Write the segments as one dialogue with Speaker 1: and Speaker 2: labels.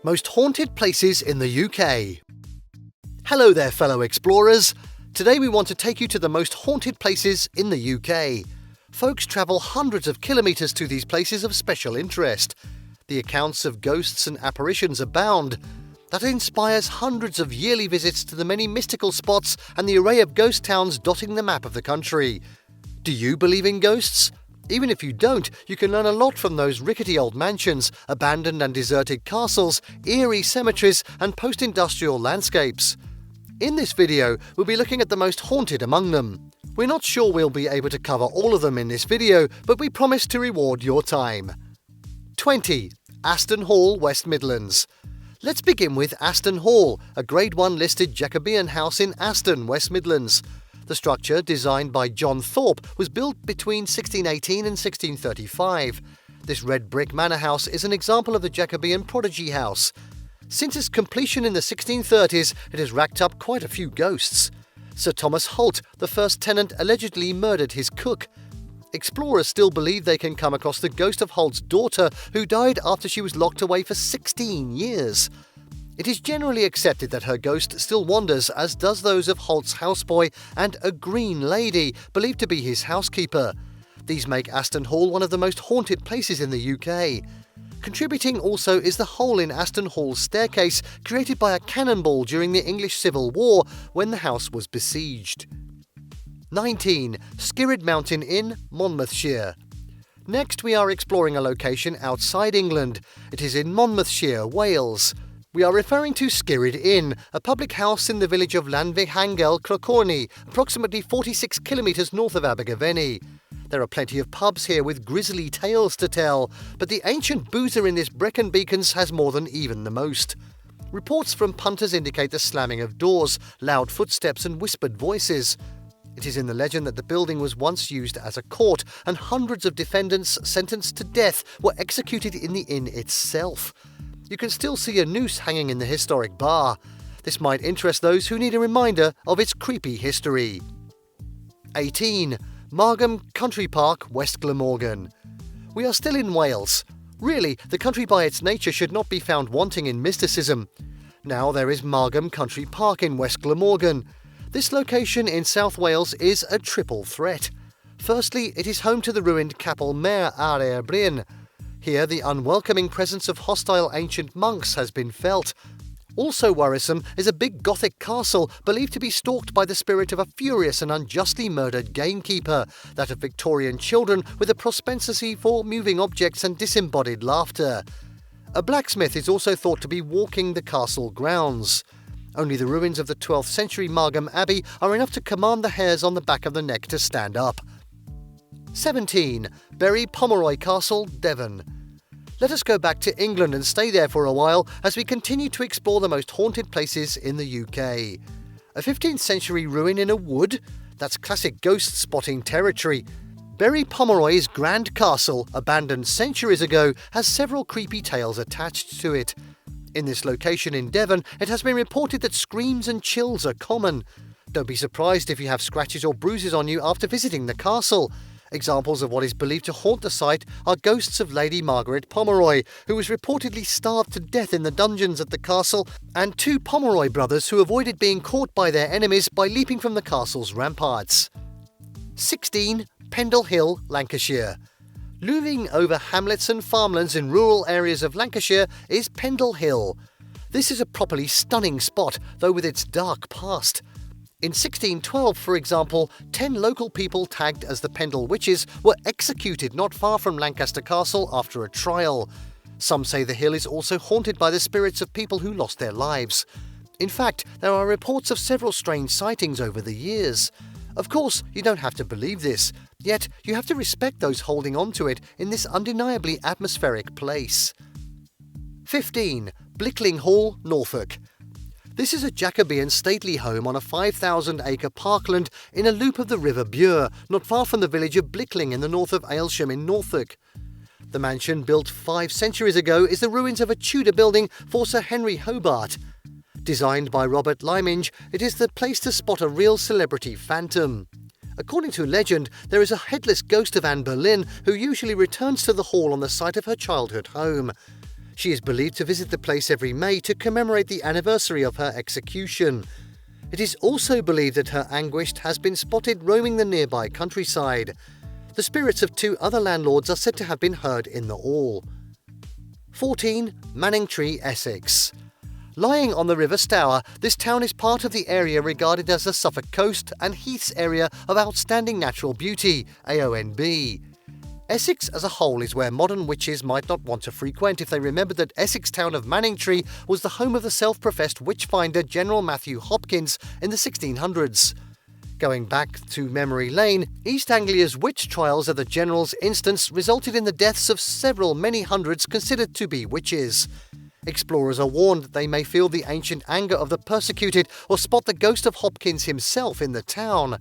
Speaker 1: Most haunted places in the UK. Hello there, fellow explorers. Today we want to take you to the most haunted places in the UK. Folks travel hundreds of kilometres to these places of special interest. The accounts of ghosts and apparitions abound. That inspires hundreds of yearly visits to the many mystical spots and the array of ghost towns dotting the map of the country. Do you believe in ghosts? Even if you don't, you can learn a lot from those rickety old mansions, abandoned and deserted castles, eerie cemeteries and post-industrial landscapes. In this video, we'll be looking at the most haunted among them. We're not sure we'll be able to cover all of them in this video, but we promise to reward your time. 20. Aston Hall, West Midlands. Let's begin with Aston Hall, a Grade 1 listed Jacobean house in Aston, West Midlands. The structure, designed by John Thorpe, was built between 1618 and 1635. This red brick manor house is an example of the Jacobean prodigy house. Since its completion in the 1630s, it has racked up quite a few ghosts. Sir Thomas Holte, the first tenant, allegedly murdered his cook. Explorers still believe they can come across the ghost of Holte's daughter, who died after she was locked away for 16 years. It is generally accepted that her ghost still wanders, as does those of Holte's houseboy and a green lady, believed to be his housekeeper. These make Aston Hall one of the most haunted places in the UK. Contributing also is the hole in Aston Hall's staircase, created by a cannonball during the English Civil War when the house was besieged. 19. Skirrid Mountain Inn, Monmouthshire. Next, we are exploring a location outside England. It is in Monmouthshire, Wales. We are referring to Skirrid Inn, a public house in the village of Llanfihangel, Crocorny, approximately 46 kilometres north of Abergavenny. There are plenty of pubs here with grisly tales to tell, but the ancient boozer in this Brecon Beacons has more than even the most. Reports from punters indicate the slamming of doors, loud footsteps and whispered voices. It is in the legend that the building was once used as a court, and hundreds of defendants sentenced to death were executed in the inn itself. You can still see a noose hanging in the historic bar. This might interest those who need a reminder of its creepy history. 18. Margam Country Park, West Glamorgan. We are still in Wales. Really, the country by its nature should not be found wanting in mysticism. Now there is Margam Country Park in West Glamorgan. This location in South Wales is a triple threat. Firstly, it is home to the ruined Capel Mair ar Erbrin. Here, the unwelcoming presence of hostile ancient monks has been felt. Also worrisome is a big Gothic castle believed to be stalked by the spirit of a furious and unjustly murdered gamekeeper, that of Victorian children with a propensity for moving objects and disembodied laughter. A blacksmith is also thought to be walking the castle grounds. Only the ruins of the 12th century Margam Abbey are enough to command the hairs on the back of the neck to stand up. 17. Bury Pomoy Castle, Devon. Let us go back to England and stay there for a while as we continue to explore the most haunted places in the UK. A 15th century ruin in a wood? That's classic ghost spotting territory. Bury Pomoy's grand castle, abandoned centuries ago, has several creepy tales attached to it. In this location in Devon, it has been reported that screams and chills are common. Don't be surprised if you have scratches or bruises on you after visiting the castle. Examples of what is believed to haunt the site are ghosts of Lady Margaret Pomeroy, who was reportedly starved to death in the dungeons at the castle, and two Pomeroy brothers who avoided being caught by their enemies by leaping from the castle's ramparts. 16. Pendle Hill, Lancashire. Looming over hamlets and farmlands in rural areas of Lancashire is Pendle Hill. This is a properly stunning spot, though with its dark past. In 1612, for example, 10 local people tagged as the Pendle Witches were executed not far from Lancaster Castle after a trial. Some say the hill is also haunted by the spirits of people who lost their lives. In fact, there are reports of several strange sightings over the years. Of course, you don't have to believe this, yet you have to respect those holding on to it in this undeniably atmospheric place. 15. Blickling Hall, Norfolk. This is a Jacobean stately home on a 5,000-acre parkland in a loop of the River Bure, not far from the village of Blickling in the north of Aylsham in Norfolk. The mansion, built 5 centuries ago, is the ruins of a Tudor building for Sir Henry Hobart. Designed by Robert Lyminge, it is the place to spot a real celebrity phantom. According to legend, there is a headless ghost of Anne Boleyn who usually returns to the hall on the site of her childhood home. She is believed to visit the place every May to commemorate the anniversary of her execution. It is also believed that her anguish has been spotted roaming the nearby countryside. The spirits of 2 other landlords are said to have been heard in the hall. 14. Manningtree Essex. Lying on the River Stour, this town is part of the area regarded as the Suffolk Coast and Heaths Area of Outstanding Natural Beauty, AONB. Essex as a whole is where modern witches might not want to frequent if they remembered that Essex town of Manningtree was the home of the self-professed witchfinder General Matthew Hopkins in the 1600s. Going back to memory lane, East Anglia's witch trials of the General's instance resulted in the deaths of many hundreds considered to be witches. Explorers are warned that they may feel the ancient anger of the persecuted or spot the ghost of Hopkins himself in the town.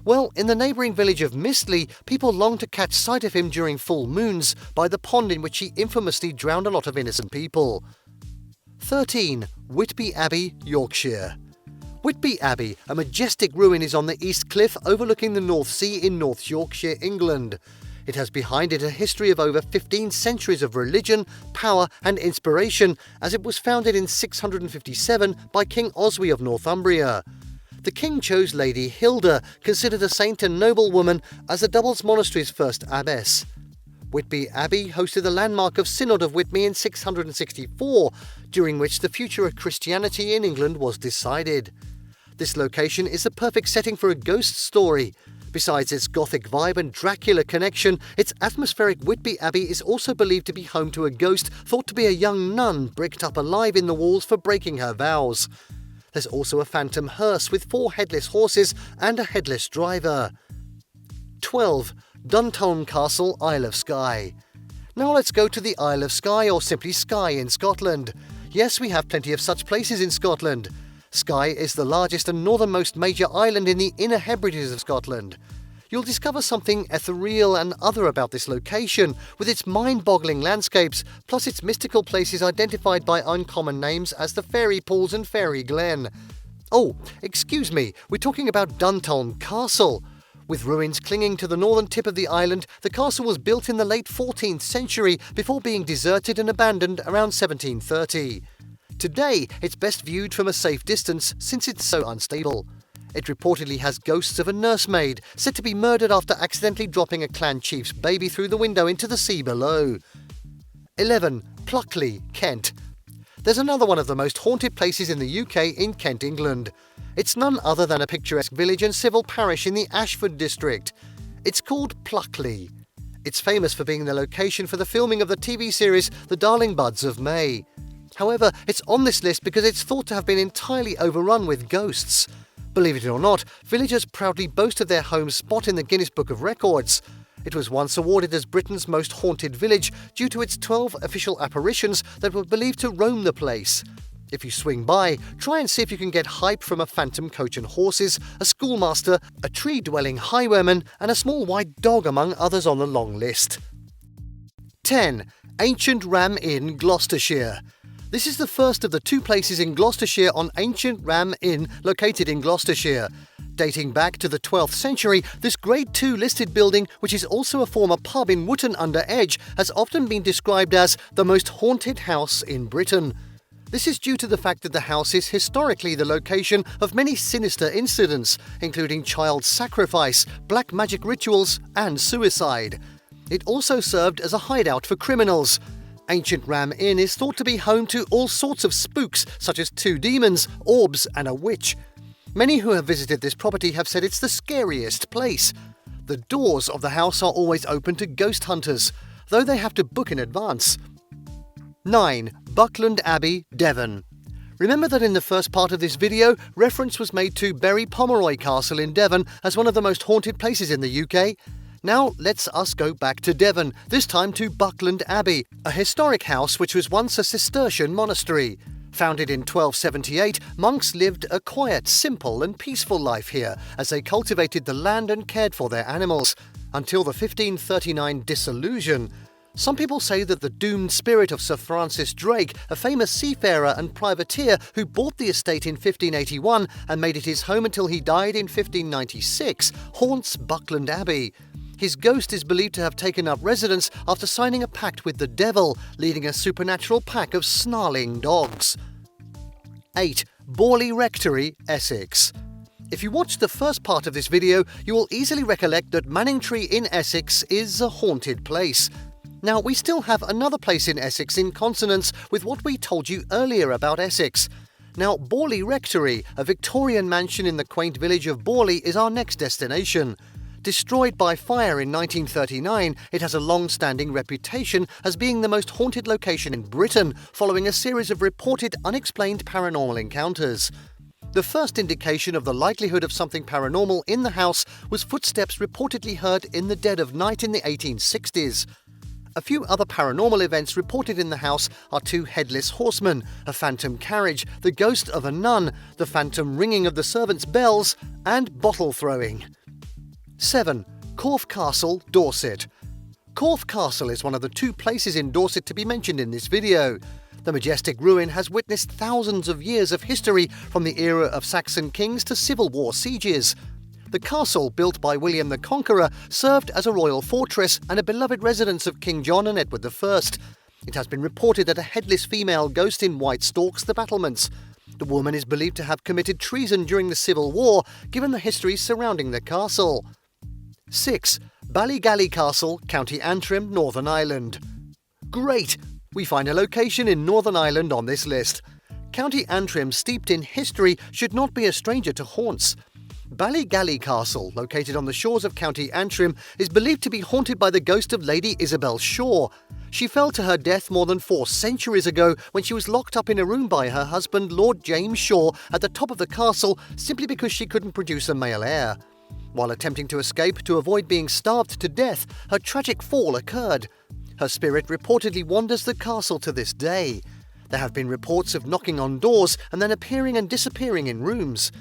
Speaker 1: Well, in the neighbouring village of Mistley, people long to catch sight of him during full moons by the pond in which he infamously drowned a lot of innocent people. 13. Whitby Abbey, Yorkshire. Whitby Abbey, a majestic ruin, is on the East Cliff overlooking the North Sea in North Yorkshire, England. It has behind it a history of over 15 centuries of religion, power and inspiration, as it was founded in 657 by King Oswy of Northumbria. The king chose Lady Hilda, considered a saint and noblewoman, as the Doubles Monastery's first abbess. Whitby Abbey hosted the landmark of Synod of Whitby in 664, during which the future of Christianity in England was decided. This location is the perfect setting for a ghost story. Besides its Gothic vibe and Dracula connection, its atmospheric Whitby Abbey is also believed to be home to a ghost thought to be a young nun bricked up alive in the walls for breaking her vows. There's also a phantom hearse with 4 headless horses and a headless driver. 12. Dunal Castle, Isle of Skye. Now let's go to the Isle of Skye, or simply Skye in Scotland. Yes, we have plenty of such places in Scotland. Skye is the largest and northernmost major island in the Inner Hebrides of Scotland. You'll discover something ethereal and other about this location, with its mind-boggling landscapes, plus its mystical places identified by uncommon names as the Fairy Pools and Fairy Glen. Oh, excuse me, we're talking about Dunal Castle. With ruins clinging to the northern tip of the island, the castle was built in the late 14th century before being deserted and abandoned around 1730. Today, it's best viewed from a safe distance since it's so unstable. It reportedly has ghosts of a nursemaid, said to be murdered after accidentally dropping a clan chief's baby through the window into the sea below. 11. Plumley Kent. There's another one of the most haunted places in the UK in Kent, England. It's none other than a picturesque village and civil parish in the Ashford district. It's called Plumley. It's famous for being the location for the filming of the TV series The Darling Buds of May. However, it's on this list because it's thought to have been entirely overrun with ghosts. Believe it or not, villagers proudly boast of their home spot in the Guinness Book of Records. It was once awarded as Britain's most haunted village due to its 12 official apparitions that were believed to roam the place. If you swing by, try and see if you can get hype from a phantom coach and horses, a schoolmaster, a tree-dwelling highwayman, and a small white dog among others on the long list. 10. Ancient Ram Inn, Gloucestershire. This is the first of the 2 places in Gloucestershire on Ancient Ram Inn located in Gloucestershire. Dating back to the 12th century, this Grade II listed building, which is also a former pub in Wootton under Edge, has often been described as the most haunted house in Britain. This is due to the fact that the house is historically the location of many sinister incidents, including child sacrifice, black magic rituals, and suicide. It also served as a hideout for criminals. Ancient Ram Inn is thought to be home to all sorts of spooks, such as 2 demons, orbs, and a witch. Many who have visited this property have said it's the scariest place. The doors of the house are always open to ghost hunters, though they have to book in advance. 9. Buckland Abbey, Devon. Remember that in the first part of this video, reference was made to Bury Pomoy Castle in Devon as one of the most haunted places in the UK? Now let's us go back to Devon, this time to Buckland Abbey, a historic house which was once a Cistercian monastery. Founded in 1278, monks lived a quiet, simple and peaceful life here as they cultivated the land and cared for their animals, until the 1539 dissolution. Some people say that the doomed spirit of Sir Francis Drake, a famous seafarer and privateer who bought the estate in 1581 and made it his home until he died in 1596, haunts Buckland Abbey. His ghost is believed to have taken up residence after signing a pact with the devil, leading a supernatural pack of snarling dogs. 8. Balgal Rectory, Essex. If you watched the first part of this video, you will easily recollect that Manningtree in Essex is a haunted place. Now, we still have another place in Essex in consonance with what we told you earlier about Essex. Now, Balgal Rectory, a Victorian mansion in the quaint village of Balgal, is our next destination. Destroyed by fire in 1939, it has a long-standing reputation as being the most haunted location in Britain, following a series of reported unexplained paranormal encounters. The first indication of the likelihood of something paranormal in the house was footsteps reportedly heard in the dead of night in the 1860s. A few other paranormal events reported in the house are 2 headless horsemen, a phantom carriage, the ghost of a nun, the phantom ringing of the servants' bells, and bottle throwing. 7. Corfe Castle, Dorset. Corfe Castle is one of the 2 places in Dorset to be mentioned in this video. The majestic ruin has witnessed thousands of years of history, from the era of Saxon kings to Civil War sieges. The castle, built by William the Conqueror, served as a royal fortress and a beloved residence of King John and Edward I. It has been reported that a headless female ghost in white stalks the battlements. The woman is believed to have committed treason during the Civil War, given the history surrounding the castle. 6. Balgal Castle, County Antrim, Northern Ireland. Great! We find a location in Northern Ireland on this list. County Antrim, steeped in history, should not be a stranger to haunts. Balgal Castle, located on the shores of County Antrim, is believed to be haunted by the ghost of Lady Isabel Shaw. She fell to her death more than 4 centuries ago when she was locked up in a room by her husband, Lord James Shaw, at the top of the castle, simply because she couldn't produce a male heir. While attempting to escape to avoid being starved to death, her tragic fall occurred. Her spirit reportedly wanders the castle to this day. There have been reports of knocking on doors and then appearing and disappearing in rooms.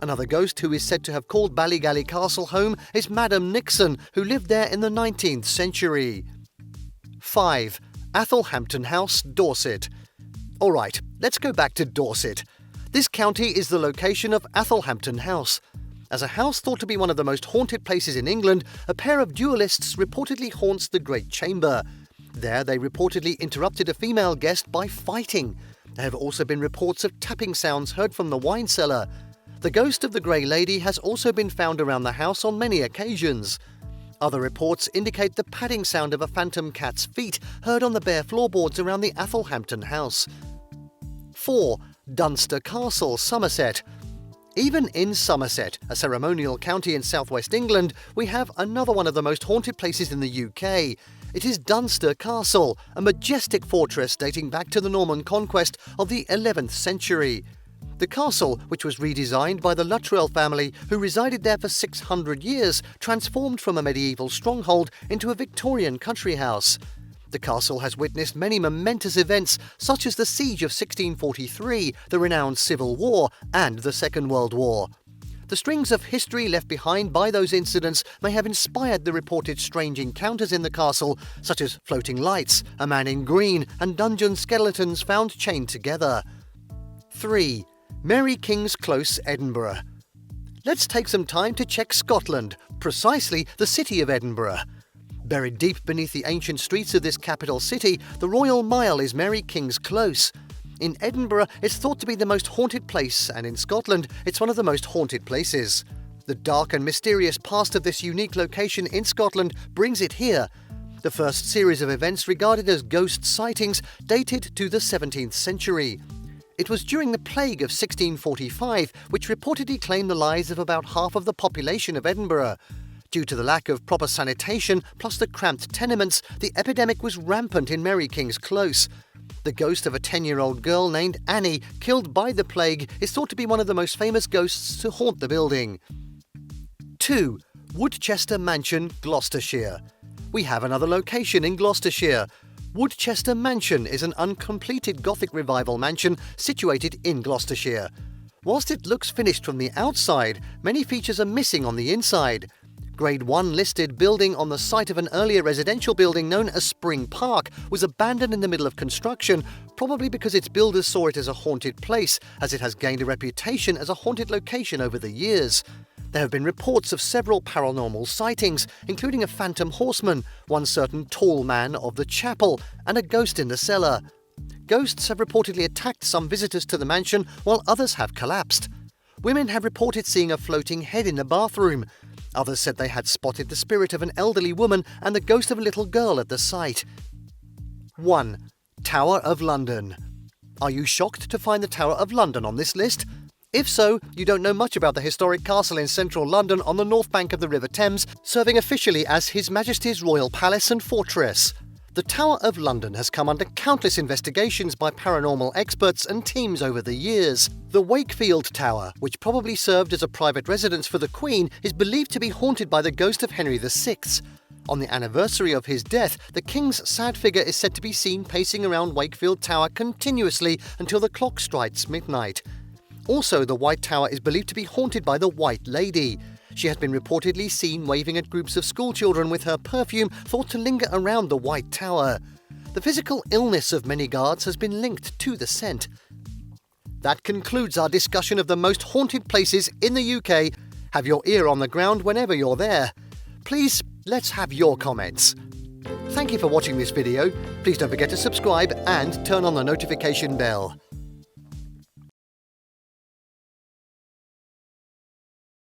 Speaker 1: Another ghost who is said to have called Balgal Castle home is Madam Nixon, who lived there in the 19th century. 5. Athelhampton House, Dorset. Alright, let's go back to Dorset. This county is the location of Athelhampton House. As a house thought to be one of the most haunted places in England, a pair of duelists reportedly haunts the Great Chamber. There they reportedly interrupted a female guest by fighting. There have also been reports of tapping sounds heard from the wine cellar. The ghost of the Grey Lady has also been found around the house on many occasions. Other reports indicate the padding sound of a phantom cat's feet heard on the bare floorboards around the Athelhampton house. 4. Dunster Castle, Somerset. Even in Somerset, a ceremonial county in southwest England, we have another one of the most haunted places in the UK. It is Dunster Castle, a majestic fortress dating back to the Norman conquest of the 11th century. The castle, which was redesigned by the Luttrell family, who resided there for 600 years, transformed from a medieval stronghold into a Victorian country house. The castle has witnessed many momentous events, such as the Siege of 1643, the renowned Civil War, and the Second World War. The strings of history left behind by those incidents may have inspired the reported strange encounters in the castle, such as floating lights, a man in green, and dungeon skeletons found chained together. 3. Mary King's Close, Edinburgh. Let's take some time to check Scotland, precisely the city of Edinburgh. Buried deep beneath the ancient streets of this capital city, the Royal Mile is Mary King's Close. In Edinburgh, it's thought to be the most haunted place, and in Scotland, it's one of the most haunted places. The dark and mysterious past of this unique location in Scotland brings it here. The first series of events regarded as ghost sightings dated to the 17th century. It was during the plague of 1645, which reportedly claimed the lives of about half of the population of Edinburgh. Due to the lack of proper sanitation, plus the cramped tenements, the epidemic was rampant in Mary King's Close. The ghost of a 10-year-old girl named Annie, killed by the plague, is thought to be one of the most famous ghosts to haunt the building. 2. Woodchester Mansion, Gloucestershire. We have another location in Gloucestershire. Woodchester Mansion is an uncompleted Gothic revival mansion situated in Gloucestershire. Whilst it looks finished from the outside, many features are missing on the inside. Grade 1 listed building on the site of an earlier residential building known as Spring Park was abandoned in the middle of construction, probably because its builders saw it as a haunted place, as it has gained a reputation as a haunted location over the years. There have been reports of several paranormal sightings, including a phantom horseman, one certain tall man of the chapel, and a ghost in the cellar. Ghosts have reportedly attacked some visitors to the mansion, while others have collapsed. Women have reported seeing a floating head in the bathroom. Others said they had spotted the spirit of an elderly woman and the ghost of a little girl at the site. 1. Tower of London. Are you shocked to find the Tower of London on this list? If so, you don't know much about the historic castle in central London on the north bank of the River Thames, serving officially as His Majesty's Royal Palace and Fortress. The Tower of London has come under countless investigations by paranormal experts and teams over the years. The Wakefield Tower, which probably served as a private residence for the Queen, is believed to be haunted by the ghost of Henry VI. On the anniversary of his death, the King's sad figure is said to be seen pacing around Wakefield Tower continuously until the clock strikes midnight. Also, the White Tower is believed to be haunted by the White Lady. She has been reportedly seen waving at groups of schoolchildren with her perfume thought to linger around the White Tower. The physical illness of many guards has been linked to the scent. That concludes our discussion of the most haunted places in the UK. Have your ear on the ground whenever you're there. Please, let's have your comments. Thank you for watching this video. Please don't forget to subscribe and turn on the notification bell.